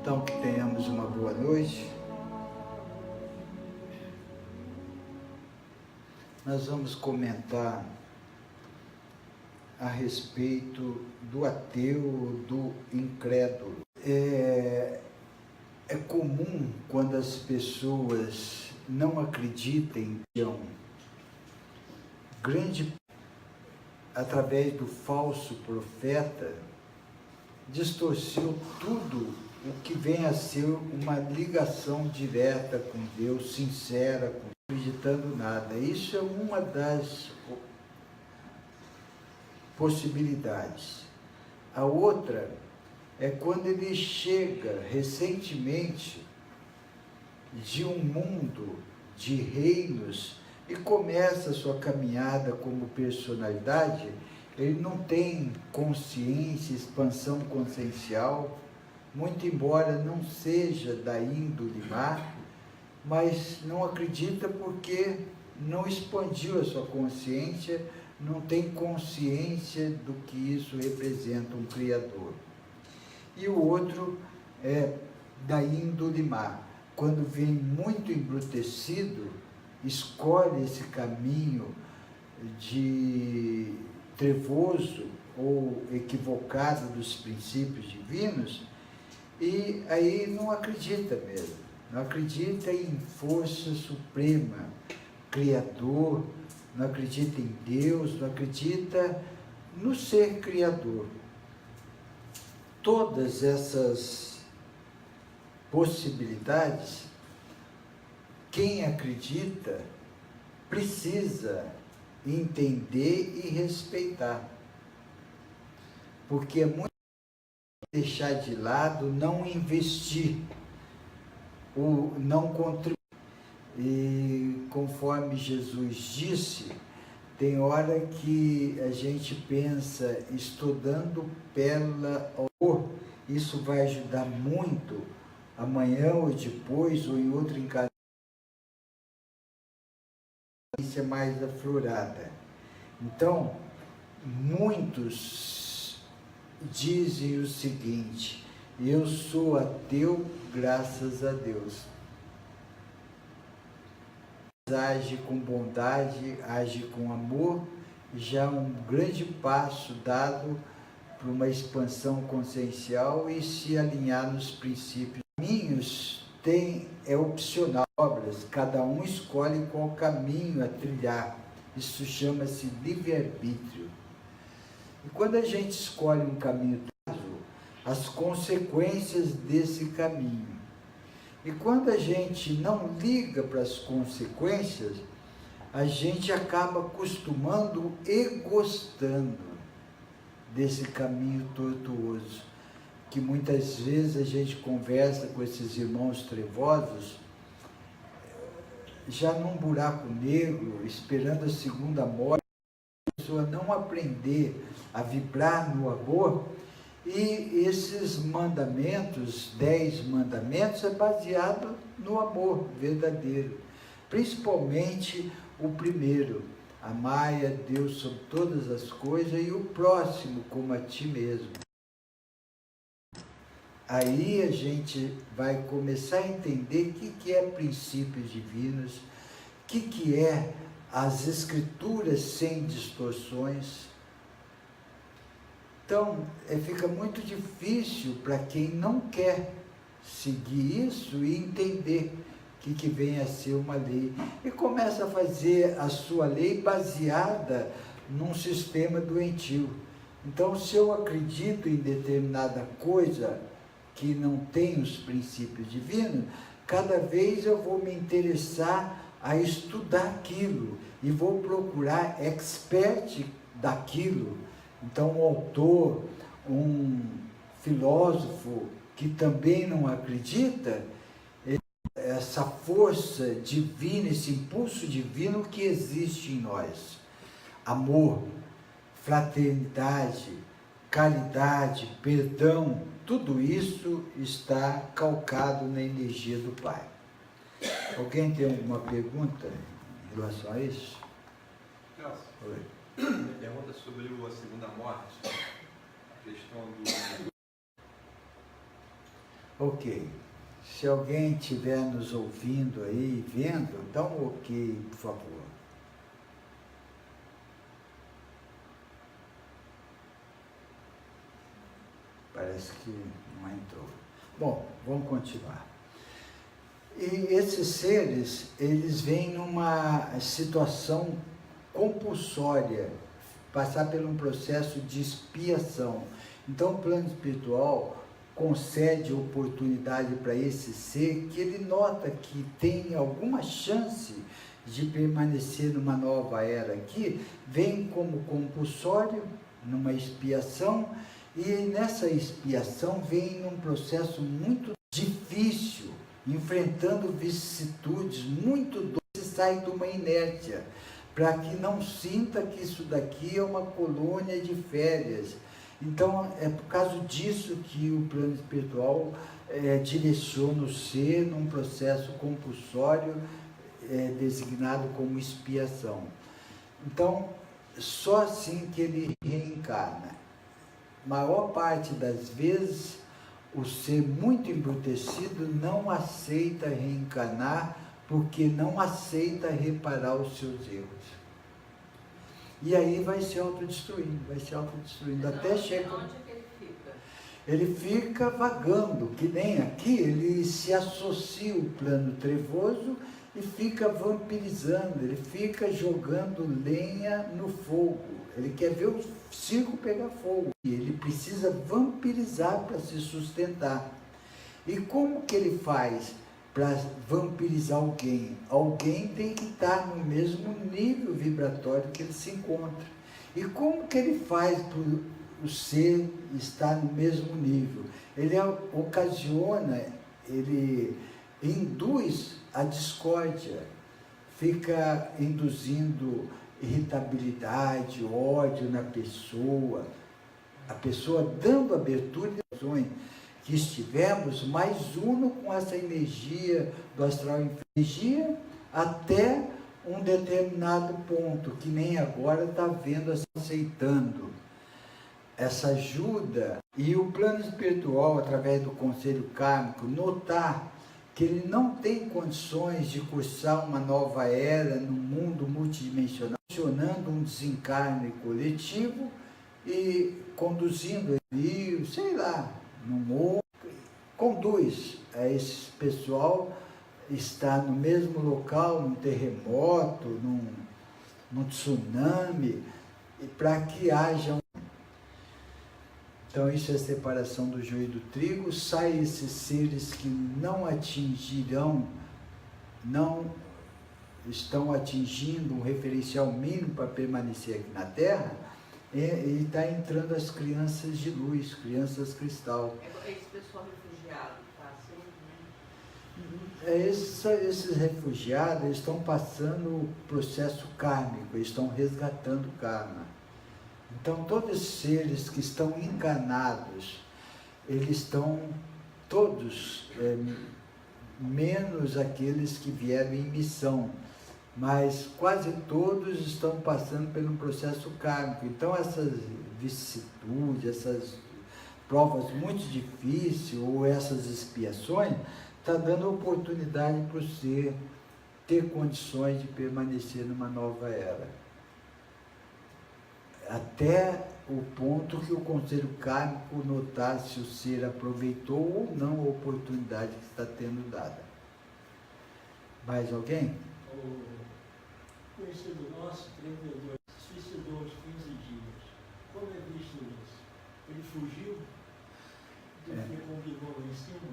Então, que tenhamos uma boa noite. Nós vamos comentar a respeito do ateu, do incrédulo. É comum quando as pessoas não acreditem em grande, através do falso profeta, distorceu tudo o que vem a ser uma ligação direta com Deus, sincera, não acreditando nada. Isso é uma das possibilidades. A outra é quando ele chega recentemente de um mundo de reinos e começa a sua caminhada como personalidade. Ele não tem consciência, expansão consciencial, muito embora não seja da índole má, mas não acredita porque não expandiu a sua consciência, não tem consciência do que isso representa, um Criador. E o outro é da índole má, quando vem muito embrutecido, escolhe esse caminho de trevoso ou equivocado dos princípios divinos, e aí não acredita mesmo, não acredita em força suprema, Criador, não acredita em Deus, não acredita no ser Criador. Todas essas possibilidades, quem acredita precisa entender e respeitar, porque é muito deixar de lado, não investir, ou não contribuir. E conforme Jesus disse, tem hora que a gente pensa, estudando pérola ao amor, isso vai ajudar muito amanhã ou depois, ou em outra encarnação, mais aflorada. Então, muitos dizem o seguinte: eu sou ateu graças a Deus. Age com bondade, age com amor, já um grande passo dado para uma expansão consciencial e se alinhar nos princípios. Caminhos é opcional, obras, cada um escolhe qual caminho a trilhar. Isso chama-se livre-arbítrio. E quando a gente escolhe um caminho, as consequências desse caminho. E quando a gente não liga para as consequências, a gente acaba acostumando e gostando desse caminho tortuoso, que muitas vezes a gente conversa com esses irmãos trevosos, já num buraco negro, esperando a segunda morte, a pessoa não aprender a vibrar no amor. E esses mandamentos, 10 mandamentos, é baseado no amor verdadeiro. Principalmente o primeiro, amai a Deus sobre todas as coisas e o próximo como a ti mesmo. Aí a gente vai começar a entender o que é princípios divinos, o que é as escrituras sem distorções. Então, fica muito difícil para quem não quer seguir isso e entender o que vem a ser uma lei. E começa a fazer a sua lei baseada num sistema doentio. Então, se eu acredito em determinada coisa que não tem os princípios divinos, cada vez eu vou me interessar a estudar aquilo e vou procurar expert daquilo. Então, um autor, um filósofo que também não acredita, essa força divina, esse impulso divino que existe em nós, amor, fraternidade, caridade, perdão, tudo isso está calcado na energia do Pai. Alguém tem alguma pergunta em relação a isso? Nelson. Oi. Minha pergunta é sobre a segunda morte, a questão do... Ok. Se alguém estiver nos ouvindo aí, vendo, dá um ok, por favor. Parece que não entrou. Bom, vamos continuar. E esses seres, eles vêm numa situação compulsória, passar por um processo de expiação. Então, o plano espiritual concede oportunidade para esse ser que ele nota que tem alguma chance de permanecer numa nova era aqui, vem como compulsório, numa expiação, e nessa expiação vem num processo muito difícil, enfrentando vicissitudes muito doces, e sai de uma inércia, para que não sinta que isso daqui é uma colônia de férias. Então, é por causa disso que o plano espiritual direciona o ser num processo compulsório designado como expiação. Então, só assim que ele reencarna. Maior parte das vezes, o ser muito embrutecido não aceita reencarnar porque não aceita reparar os seus erros. E aí vai se autodestruindo, até chega... Onde que ele fica? Ele fica vagando, que nem aqui, ele se associa ao plano trevoso e fica vampirizando, ele fica jogando lenha no fogo. Ele quer ver o circo pegar fogo. E ele precisa vampirizar para se sustentar. E como que ele faz para vampirizar alguém? Alguém tem que estar no mesmo nível vibratório que ele se encontra. E como que ele faz para o ser estar no mesmo nível? Ele ocasiona, ele induz a discórdia, fica induzindo irritabilidade, ódio na pessoa, a pessoa dando abertura e ações que estivemos mais uno com essa energia do astral, energia até um determinado ponto, que nem agora está vendo, aceitando essa ajuda. E o plano espiritual, através do conselho kármico, notar que ele não tem condições de cursar uma nova era no mundo multidimensional, funcionando um desencarne coletivo e conduzindo ele, sei lá, no mundo, conduz a esse pessoal, está no mesmo local, num terremoto, num tsunami, para que haja Então, isso é a separação do joio e do trigo. Sai esses seres que não atingirão, não estão atingindo um referencial mínimo para permanecer aqui na Terra, e está entrando as crianças de luz, crianças cristal. Esse pessoal refugiado está assim? Esses refugiados eles estão passando o processo kármico, eles estão resgatando o karma. Então, todos os seres que estão encarnados, eles estão todos, menos aqueles que vieram em missão, mas quase todos estão passando por um processo kármico. Então, essas vicissitudes, essas provas muito difíceis, ou essas expiações, está dando oportunidade para o ser ter condições de permanecer numa nova era. Até o ponto que o conselho kármico notar se o ser aproveitou ou não a oportunidade que está tendo dada. Mais alguém? O conhecido nosso, 32, suicidou aos 15 dias. Como é visto isso? Ele fugiu? Ele ficou com vigor lá em cima?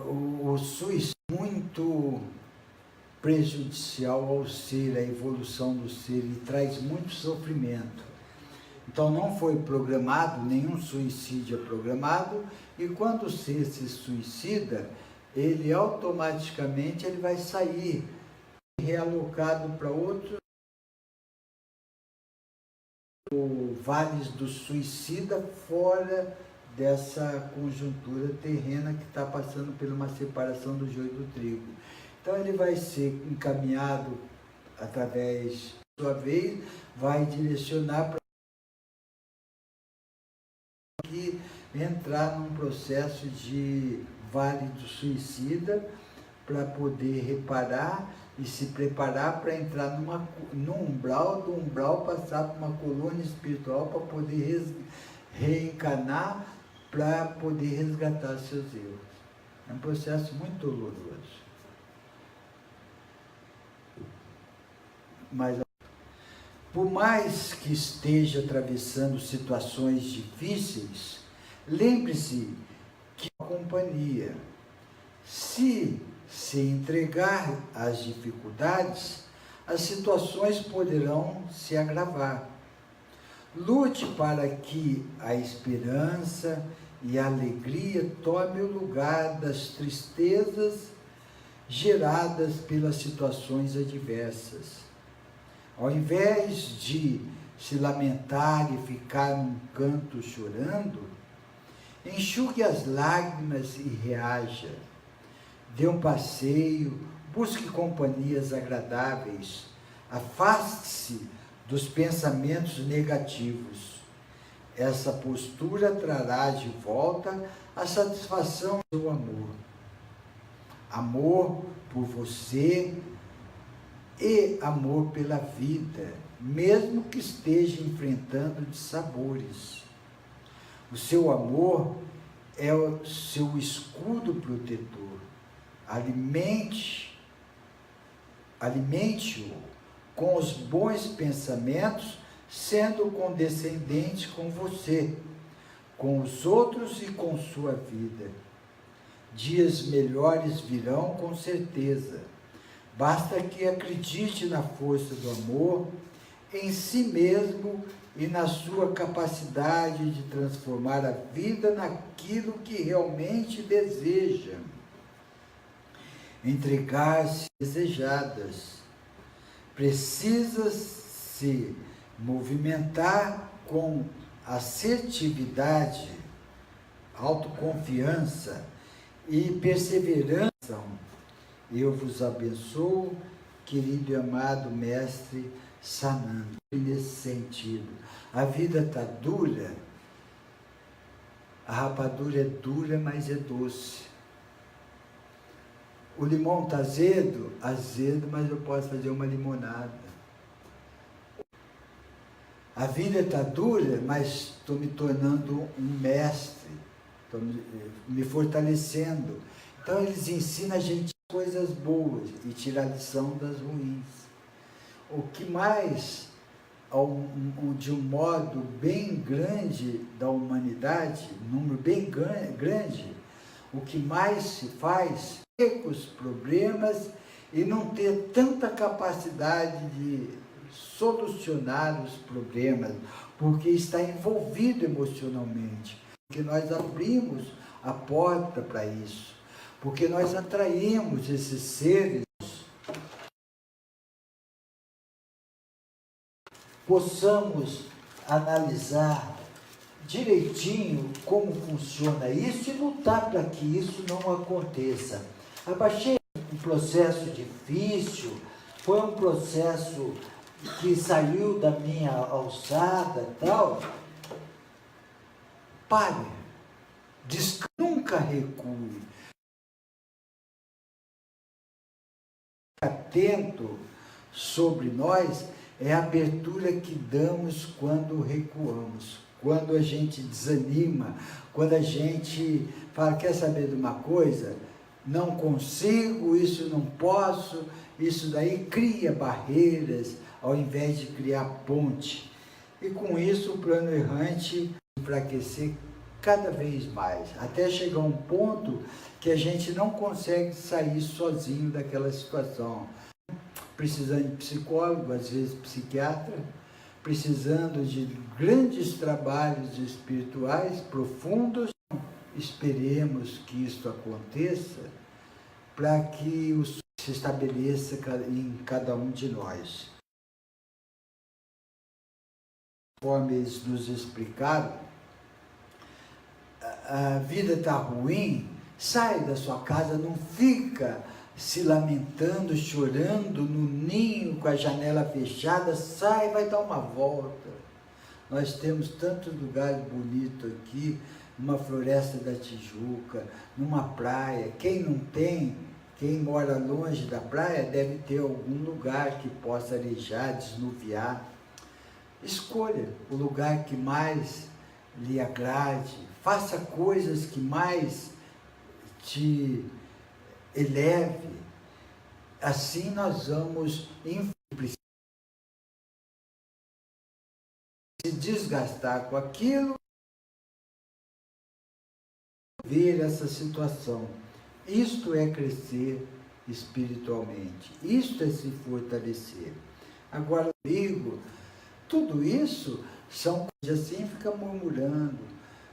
O suicídio é muito prejudicial ao ser, à evolução do ser, e traz muito sofrimento. Então não foi programado, nenhum suicídio é programado, e quando o ser se suicida, ele automaticamente ele vai sair realocado para outro vales do suicida, fora dessa conjuntura terrena que está passando por uma separação do joio e do trigo. Então ele vai ser encaminhado através, sua vez, vai direcionar para que entrar num processo de vale do suicida para poder reparar e se preparar para entrar num umbral, do umbral passar para uma colônia espiritual para poder reencarnar, para poder resgatar seus erros. É um processo muito doloroso. Mas, por mais que esteja atravessando situações difíceis, lembre-se que a companhia, se entregar às dificuldades, as situações poderão se agravar. Lute para que a esperança e a alegria tome o lugar das tristezas geradas pelas situações adversas. Ao invés de se lamentar e ficar num canto chorando, enxugue as lágrimas e reaja. Dê um passeio, busque companhias agradáveis, afaste-se dos pensamentos negativos. Essa postura trará de volta a satisfação do seu amor. Amor por você e amor pela vida, mesmo que esteja enfrentando dissabores. O seu amor é o seu escudo protetor. Alimente-o com os bons pensamentos, sendo condescendente com você, com os outros e com sua vida. Dias melhores virão com certeza. Basta que acredite na força do amor, em si mesmo e na sua capacidade de transformar a vida naquilo que realmente deseja. Entregar-se desejadas. Precisa se movimentar com assertividade, autoconfiança e perseverança. Eu vos abençoo, querido e amado Mestre Sananda. Nesse sentido, a vida está dura, a rapadura é dura, mas é doce. O limão está azedo, mas eu posso fazer uma limonada. A vida está dura, mas estou me tornando um mestre, estou me fortalecendo. Então eles ensinam a gente coisas boas e tirar a lição das ruins. O que mais, de um modo bem grande da humanidade, número bem grande, o que mais se faz é com os problemas e não ter tanta capacidade de solucionar os problemas, porque está envolvido emocionalmente, porque nós abrimos a porta para isso, porque nós atraímos esses seres. Possamos analisar direitinho como funciona isso e lutar para que isso não aconteça. Abaixei um processo difícil, foi um processo que saiu da minha alçada e tal. Pare, nunca recue. Atento sobre nós é a abertura que damos quando recuamos, quando a gente desanima, quando a gente fala, quer saber de uma coisa? Não consigo, isso não posso, isso daí cria barreiras ao invés de criar ponte. E com isso o plano errante enfraquecer cada vez mais, até chegar a um ponto que a gente não consegue sair sozinho daquela situação. Precisando de psicólogo, às vezes psiquiatra, precisando de grandes trabalhos espirituais profundos. Esperemos que isso aconteça para que o sonho se estabeleça em cada um de nós. Conforme eles nos explicaram, a vida está ruim, sai da sua casa, não fica se lamentando, chorando no ninho com a janela fechada, sai, vai dar uma volta. Nós temos tantos lugares bonitos aqui, numa floresta da Tijuca, numa praia. Quem não tem, quem mora longe da praia, deve ter algum lugar que possa arejar, desnuviar. Escolha o lugar que mais lhe agrade, faça coisas que mais te eleve. Assim nós vamos se desgastar com aquilo, ver essa situação. Isto é crescer espiritualmente, isto é se fortalecer. Agora, amigo, tudo isso são coisas assim, fica murmurando,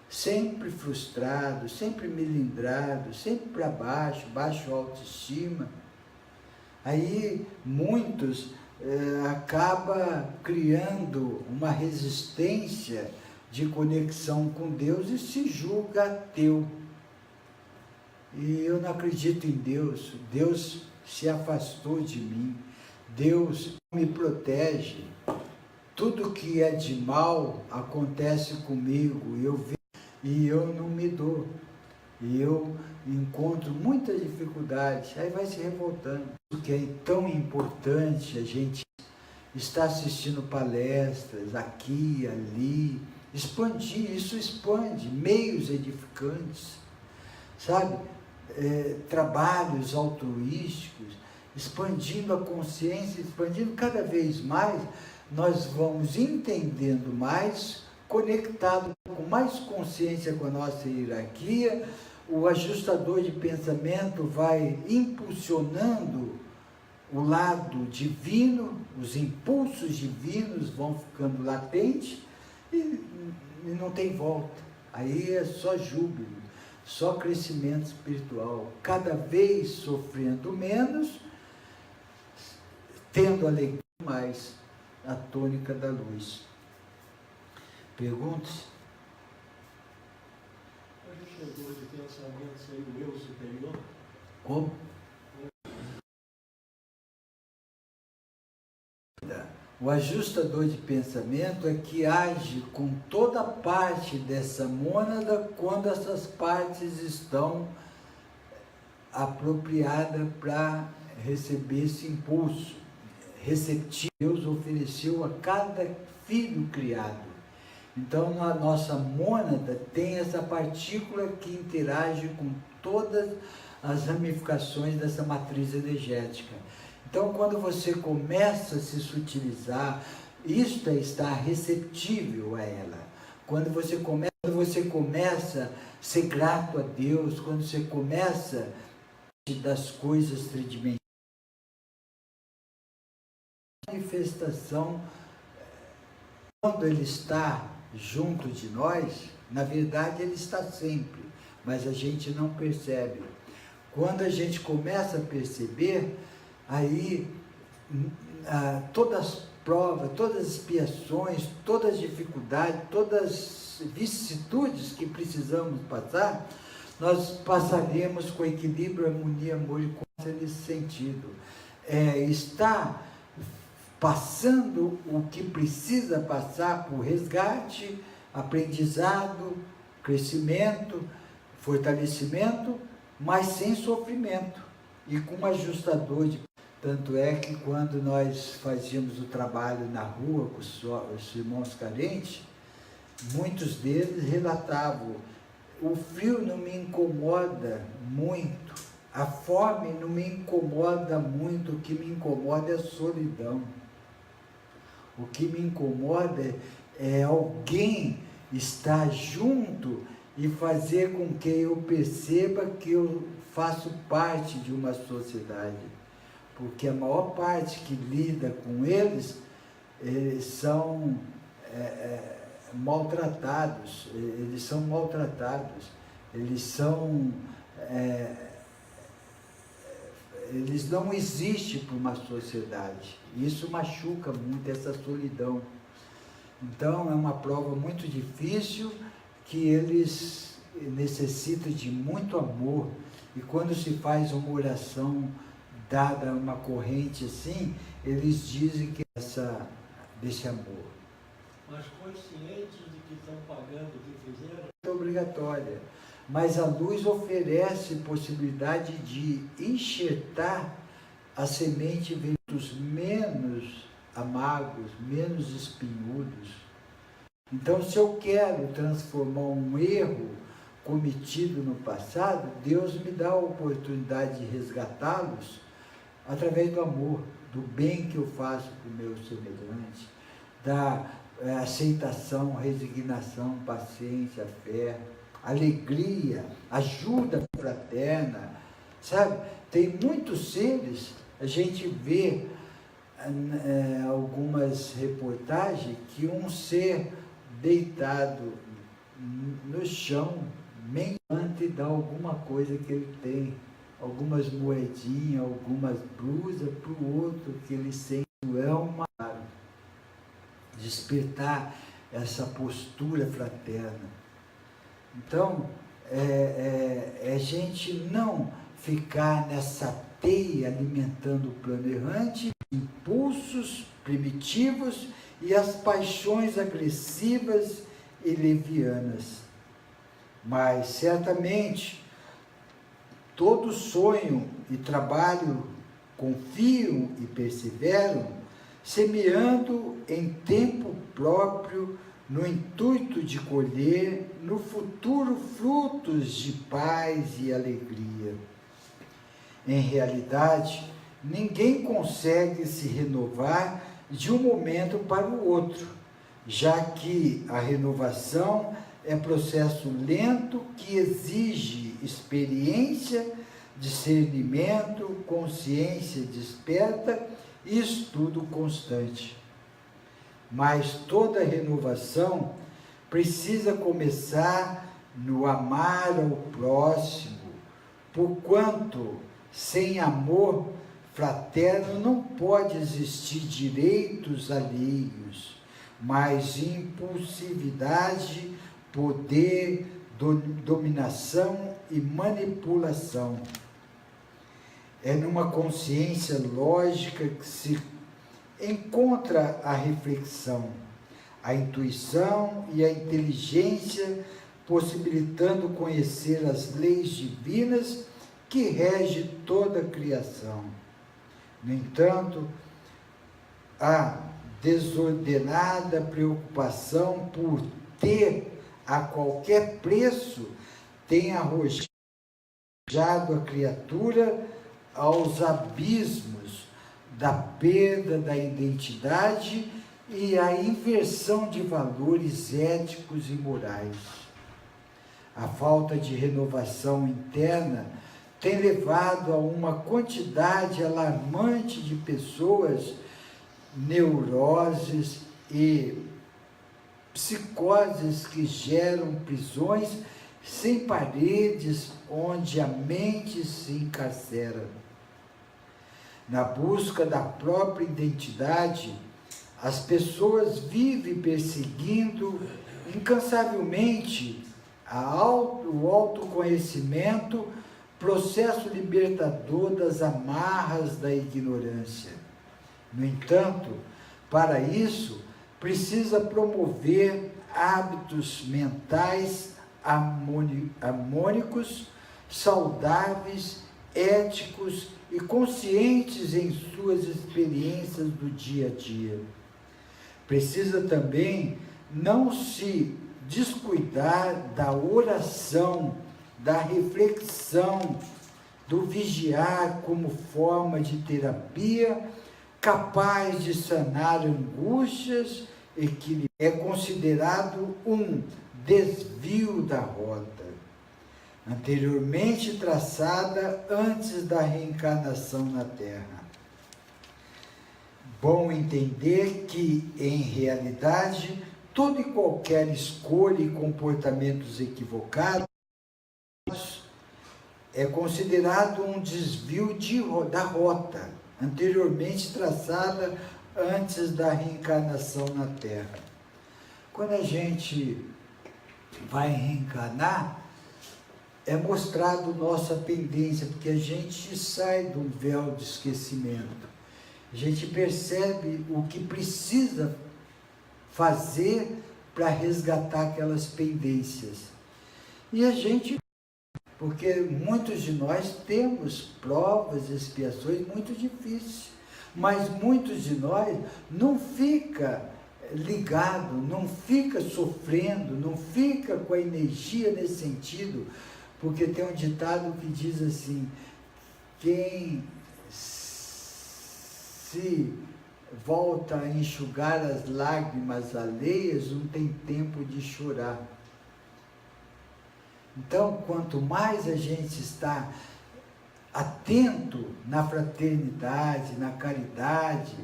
sempre frustrado, sempre melindrado, sempre para baixo, baixa autoestima. Aí muitos acabam criando uma resistência de conexão com Deus e se julga ateu. E eu não acredito em Deus, Deus se afastou de mim, Deus me protege, tudo que é de mal acontece comigo, e eu não me dou, e eu encontro muitas dificuldades, aí vai se revoltando. Porque é tão importante a gente estar assistindo palestras aqui, ali, expandir, isso expande, meios edificantes, sabe? Trabalhos altruísticos, expandindo a consciência, expandindo cada vez mais, nós vamos entendendo mais, conectado com mais consciência com a nossa hierarquia, o ajustador de pensamento vai impulsionando o lado divino, os impulsos divinos vão ficando latentes e não tem volta. Aí é só júbilo, só crescimento espiritual, cada vez sofrendo menos, tendo alegria mais, a tônica da luz. Perguntas? Ajustador de pensamento seria o eu superior? Como? O ajustador de pensamento é que age com toda parte dessa mônada quando essas partes estão apropriadas para receber esse impulso receptivo. Deus ofereceu a cada filho criado. Então, a nossa mônada tem essa partícula que interage com todas as ramificações dessa matriz energética. Então, quando você começa a se sutilizar, isto é estar receptível a ela. Quando você começa a ser grato a Deus, quando você começa das coisas tridimensionais, a manifestação, quando Ele está junto de nós, na verdade Ele está sempre, mas a gente não percebe. Quando a gente começa a perceber, aí todas as provas, todas as expiações, todas as dificuldades, todas as vicissitudes que precisamos passar, nós passaremos com equilíbrio, harmonia, amor e consciência nesse sentido. Está passando o que precisa passar por resgate, aprendizado, crescimento, fortalecimento, mas sem sofrimento e com um ajustador de... Tanto é que quando nós fazíamos o trabalho na rua com os irmãos carentes, muitos deles relatavam: o frio não me incomoda muito, a fome não me incomoda muito, o que me incomoda é a solidão. O que me incomoda é alguém estar junto e fazer com que eu perceba que eu faço parte de uma sociedade. Porque a maior parte que lida com eles são maltratados, eles não existem para uma sociedade. Isso machuca muito, essa solidão. Então é uma prova muito difícil, que eles necessitam de muito amor. E quando se faz uma oração dada a uma corrente assim, eles dizem que desse amor. mas conscientes de que estão pagando o que fizeram. É obrigatória, mas a luz oferece possibilidade de enxertar a semente em ventos menos amargos, menos espinhudos. Então, se eu quero transformar um erro cometido no passado, Deus me dá a oportunidade de resgatá-los através do amor, do bem que eu faço para o meu semelhante, da aceitação, resignação, paciência, fé, alegria, ajuda fraterna, sabe? Tem muitos seres, a gente vê algumas reportagens que um ser deitado no chão, mendiante, dá alguma coisa que ele tem, algumas moedinhas, algumas blusas para o outro que ele sente. É uma despertar essa postura fraterna. Então, a gente não ficar nessa teia alimentando o plano errante, impulsos primitivos e as paixões agressivas e levianas. Mas, certamente, todo sonho e trabalho confiam e perseveram, semeando em tempo próprio, no intuito de colher no futuro frutos de paz e alegria. Em realidade, ninguém consegue se renovar de um momento para o outro, já que a renovação é processo lento que exige experiência, discernimento, consciência desperta e estudo constante. Mas toda renovação precisa começar no amar ao próximo, porquanto sem amor fraterno não pode existir direitos alheios, mas impulsividade, poder, dominação e manipulação. É numa consciência lógica que se encontra a reflexão, a intuição e a inteligência, possibilitando conhecer as leis divinas que regem toda a criação. No entanto, a desordenada preocupação por ter a qualquer preço tem arrojado a criatura aos abismos da perda da identidade e a inversão de valores éticos e morais. A falta de renovação interna tem levado a uma quantidade alarmante de pessoas neuroses e psicoses que geram prisões sem paredes onde a mente se encarcera. Na busca da própria identidade, as pessoas vivem perseguindo incansavelmente o autoconhecimento, processo libertador das amarras da ignorância. No entanto, para isso, precisa promover hábitos mentais harmônicos, saudáveis, éticos e conscientes em suas experiências do dia a dia. Precisa também não se descuidar da oração, da reflexão, do vigiar como forma de terapia capaz de sanar angústias e que é considerado um desvio da rota anteriormente traçada antes da reencarnação na Terra. Bom entender que, em realidade, toda e qualquer escolha e comportamentos equivocados é considerado um desvio da rota anteriormente traçada antes da reencarnação na Terra. Quando a gente vai reencarnar, é mostrado nossa pendência, porque a gente sai de um véu de esquecimento. A gente percebe o que precisa fazer para resgatar aquelas pendências. E a gente, porque muitos de nós temos provas, expiações muito difíceis, mas muitos de nós não fica ligado, não fica sofrendo, não fica com a energia nesse sentido, porque tem um ditado que diz assim: quem se volta a enxugar as lágrimas alheias não tem tempo de chorar. Então, quanto mais a gente está atento na fraternidade, na caridade,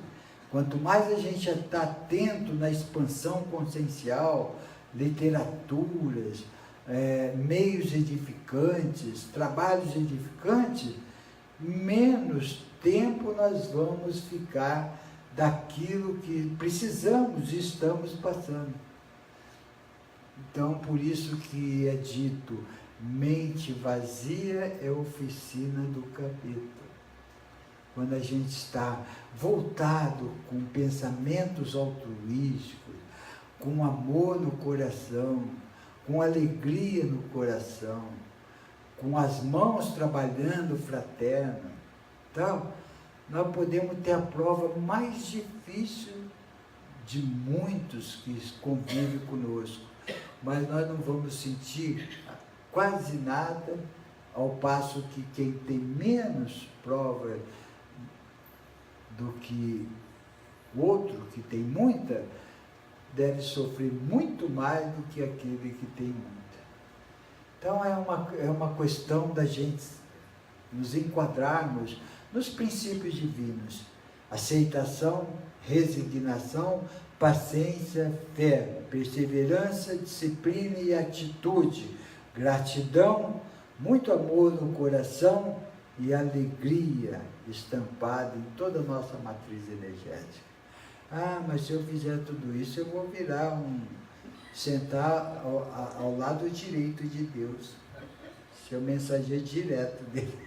quanto mais a gente está atento na expansão consciencial, literaturas, meios edificantes, trabalhos edificantes, menos tempo nós vamos ficar daquilo que precisamos e estamos passando. Então, por isso que é dito, mente vazia é oficina do capeta. Quando a gente está voltado com pensamentos altruísticos, com amor no coração, com alegria no coração, com as mãos trabalhando fraterno, então, nós podemos ter a prova mais difícil de muitos que convivem conosco, mas nós não vamos sentir quase nada, ao passo que quem tem menos prova do que o outro, que tem muita, deve sofrer muito mais do que aquele que tem muita. Então é uma questão da gente nos enquadrarmos nos princípios divinos: aceitação, resignação, paciência, fé, perseverança, disciplina e atitude, gratidão, muito amor no coração e alegria estampada em toda a nossa matriz energética. Ah, mas se eu fizer tudo isso, eu vou virar sentar ao lado direito de Deus, ser o mensageiro direto dele.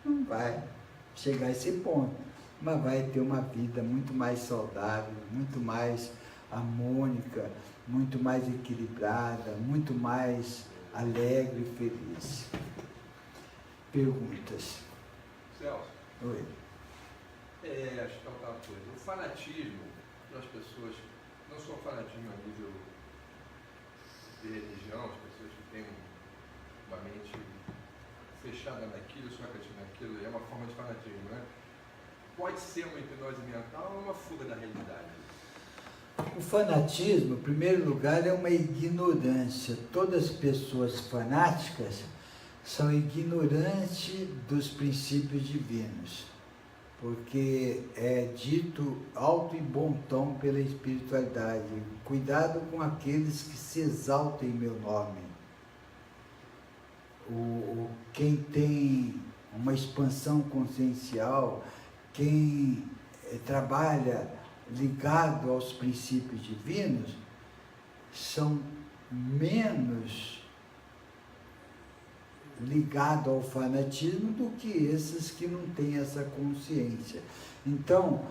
Não vai chegar a esse ponto, mas vai ter uma vida muito mais saudável, muito mais harmônica, muito mais equilibrada, muito mais alegre e feliz. Perguntas? Celso, Oi. acho que é outra coisa. O fanatismo das pessoas, não só o fanatismo a nível de religião, as pessoas que têm uma mente fechada naquilo, só acredita naquilo, é uma forma de fanatismo, né? Pode ser uma hipnose mental ou uma fuga da realidade? O fanatismo, em primeiro lugar, é uma ignorância. Todas as pessoas fanáticas são ignorantes dos princípios divinos, porque é dito alto e bom tom pela espiritualidade: cuidado com aqueles que se exaltam em meu nome. Quem tem uma expansão consciencial, quem trabalha ligado aos princípios divinos, são menos ligados ao fanatismo do que esses que não têm essa consciência. Então,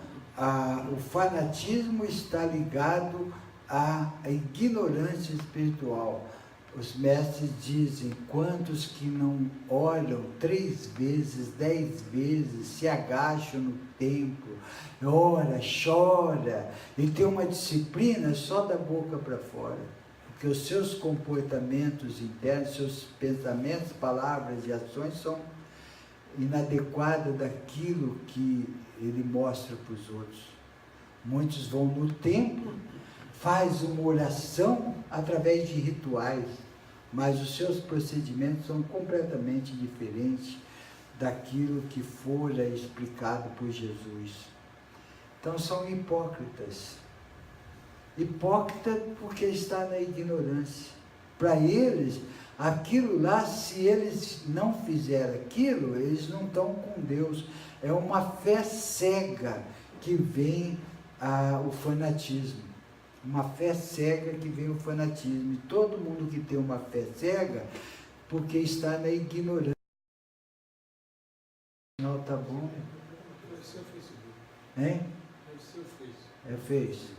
o fanatismo está ligado à ignorância espiritual. Os mestres dizem: quantos que não olham 3 vezes, 10 vezes, se agacham no templo, ora, chora, e tem uma disciplina só da boca para fora, porque os seus comportamentos internos, seus pensamentos, palavras e ações são inadequadas daquilo que ele mostra para os outros. Muitos vão no templo, faz uma oração através de rituais, mas os seus procedimentos são completamente diferentes daquilo que fora explicado por Jesus. Então são hipócritas. Hipócrita porque está na ignorância. Para eles, aquilo lá, se eles não fizerem aquilo, eles não estão com Deus. É uma fé cega que vem o fanatismo. Uma fé cega que vem o fanatismo. E todo mundo que tem uma fé cega, porque está na ignorância. Não, tá bom? Deve ser o Facebook. Hein? Deve ser o Facebook. É fez.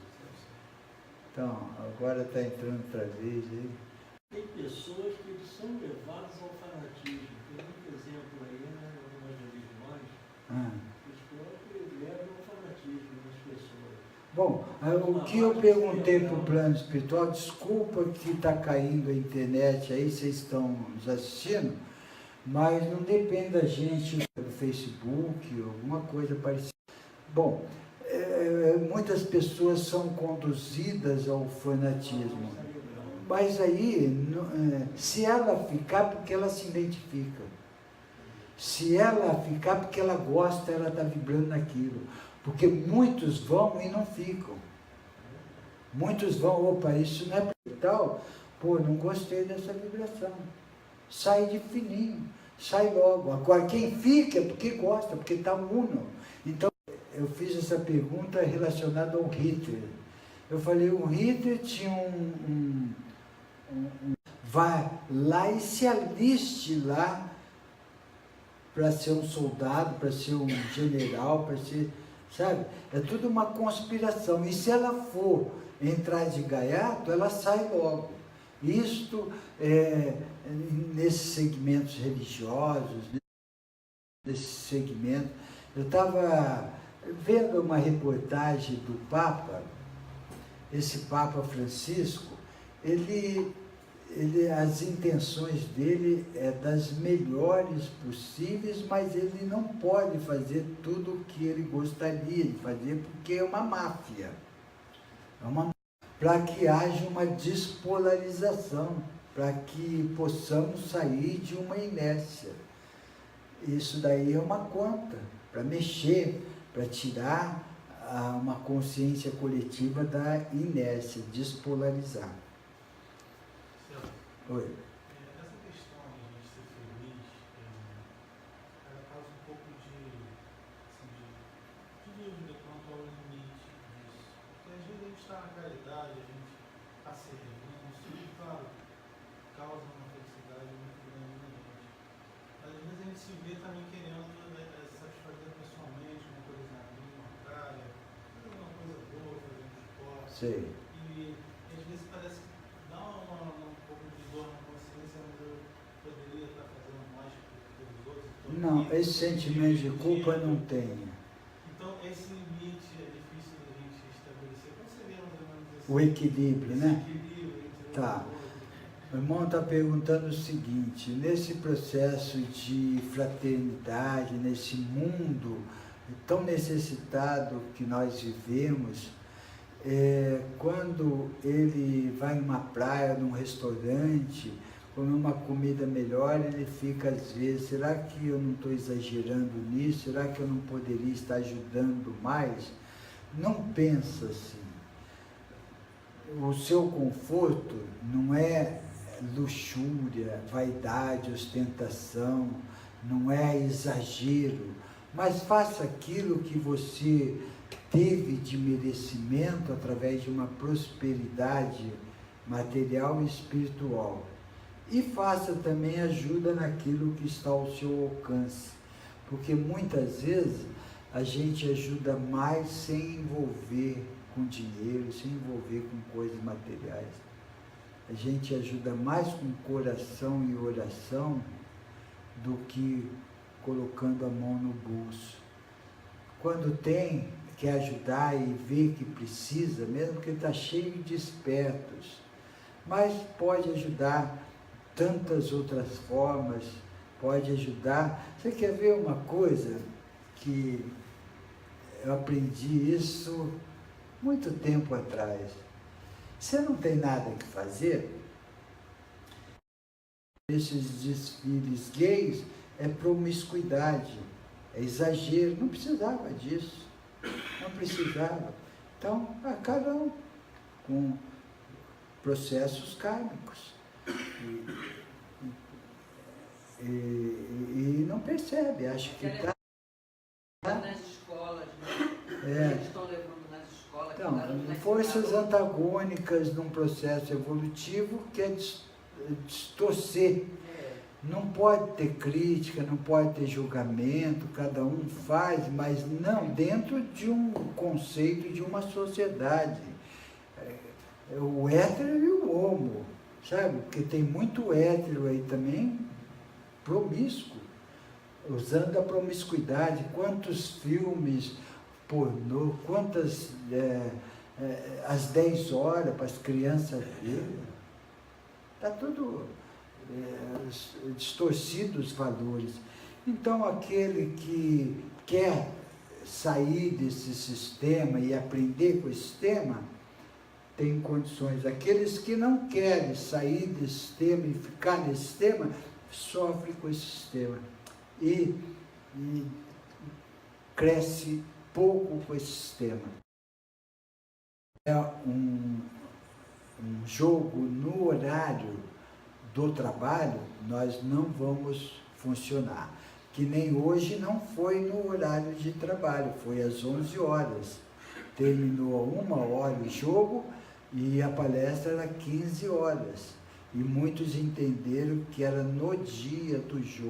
Então, agora está entrando outra vez aí. Tem pessoas que eles são levados ao fanatismo. Tem muito exemplo aí, né, em algumas religiões, os próprios levam ao fanatismo das pessoas. Bom, o que eu perguntei para o plano espiritual, desculpa que está caindo a internet aí, vocês estão nos assistindo, mas não depende da gente do Facebook, alguma coisa parecida. Bom, muitas pessoas são conduzidas ao fanatismo, mas aí, se ela ficar, porque ela se identifica. Se ela ficar, porque ela gosta, ela está vibrando naquilo. Porque muitos vão e não ficam. Muitos vão, opa, isso não é para tal, pô, não gostei dessa vibração. Sai de fininho, sai logo. Agora, quem fica é porque gosta, porque está uno. Então, eu fiz essa pergunta relacionada ao Hitler. Eu falei, o Hitler tinha vai lá e se aliste lá para ser um soldado, para ser um general, para ser, sabe? É tudo uma conspiração. E se ela for entrar de gaiato, ela sai logo. Isto, nesses segmentos religiosos, nesses segmentos. Eu estava vendo uma reportagem do Papa, esse Papa Francisco, as intenções dele é das melhores possíveis, mas ele não pode fazer tudo o que ele gostaria de fazer, porque é uma máfia. Para que haja uma despolarização, para que possamos sair de uma inércia. Isso daí é uma conta, para mexer, para tirar uma consciência coletiva da inércia, despolarizar. Oi. Essa questão de a gente ser feliz, ela causa um pouco de dúvida quanto ao limite disso. Porque às vezes a gente está na caridade, a gente está servindo, isso, claro, causa uma felicidade muito grande na gente. Mas às vezes a gente se vê também querendo satisfazer pessoalmente uma coisa na vida, uma praia, fazer uma coisa boa, fazer um esporte. Sei. E às vezes parece que dá um pouco de dor na consciência, mas eu poderia estar fazendo mais pelos outros. Não, esse sentimento de culpa não tem. Então, esse limite é difícil da gente estabelecer. Qual seria mais ou menos esse O equilíbrio, né? equilíbrio entre Tá. o outro? O irmão está perguntando o seguinte, nesse processo de fraternidade, nesse mundo tão necessitado que nós vivemos, quando ele vai numa praia, num restaurante, comer uma comida melhor, ele fica às vezes, será que eu não estou exagerando nisso? Será que eu não poderia estar ajudando mais? Não pensa assim. O seu conforto não é luxúria, vaidade, ostentação, não é exagero, mas faça aquilo que você teve de merecimento através de uma prosperidade material e espiritual. E faça também ajuda naquilo que está ao seu alcance, porque muitas vezes a gente ajuda mais sem envolver com dinheiro, sem envolver com coisas materiais. A gente ajuda mais com coração e oração do que colocando a mão no bolso. Quando quer ajudar e vê que precisa, mesmo que está cheio de espertos, mas pode ajudar tantas outras formas, pode ajudar. Você quer ver uma coisa que eu aprendi isso muito tempo atrás? Você não tem nada que fazer, esses desfiles gays é promiscuidade, é exagero, não precisava disso, não precisava. Então, cada um com processos kármicos. E não percebe, acha que está... Nas escolas, né? Eles estão levando nas escolas. Então, forças antagônicas num processo evolutivo que é distorcer. Não pode ter crítica, não pode ter julgamento, cada um faz, mas não dentro de um conceito de uma sociedade. o hétero e o homo, sabe? Porque tem muito hétero aí também, promíscuo, usando a promiscuidade. Quantos filmes pornô, quantas às 10 horas para as crianças verem. Está tudo distorcido os valores. Então, aquele que quer sair desse sistema e aprender com esse sistema, tem condições. Aqueles que não querem sair desse sistema e ficar nesse sistema, sofrem com esse sistema. E cresce pouco com esse sistema. É um jogo no horário do trabalho, nós não vamos funcionar. Que nem hoje não foi no horário de trabalho, foi às 11 horas. Terminou 1 hora o jogo e a palestra era 15 horas. E muitos entenderam que era no dia do jogo.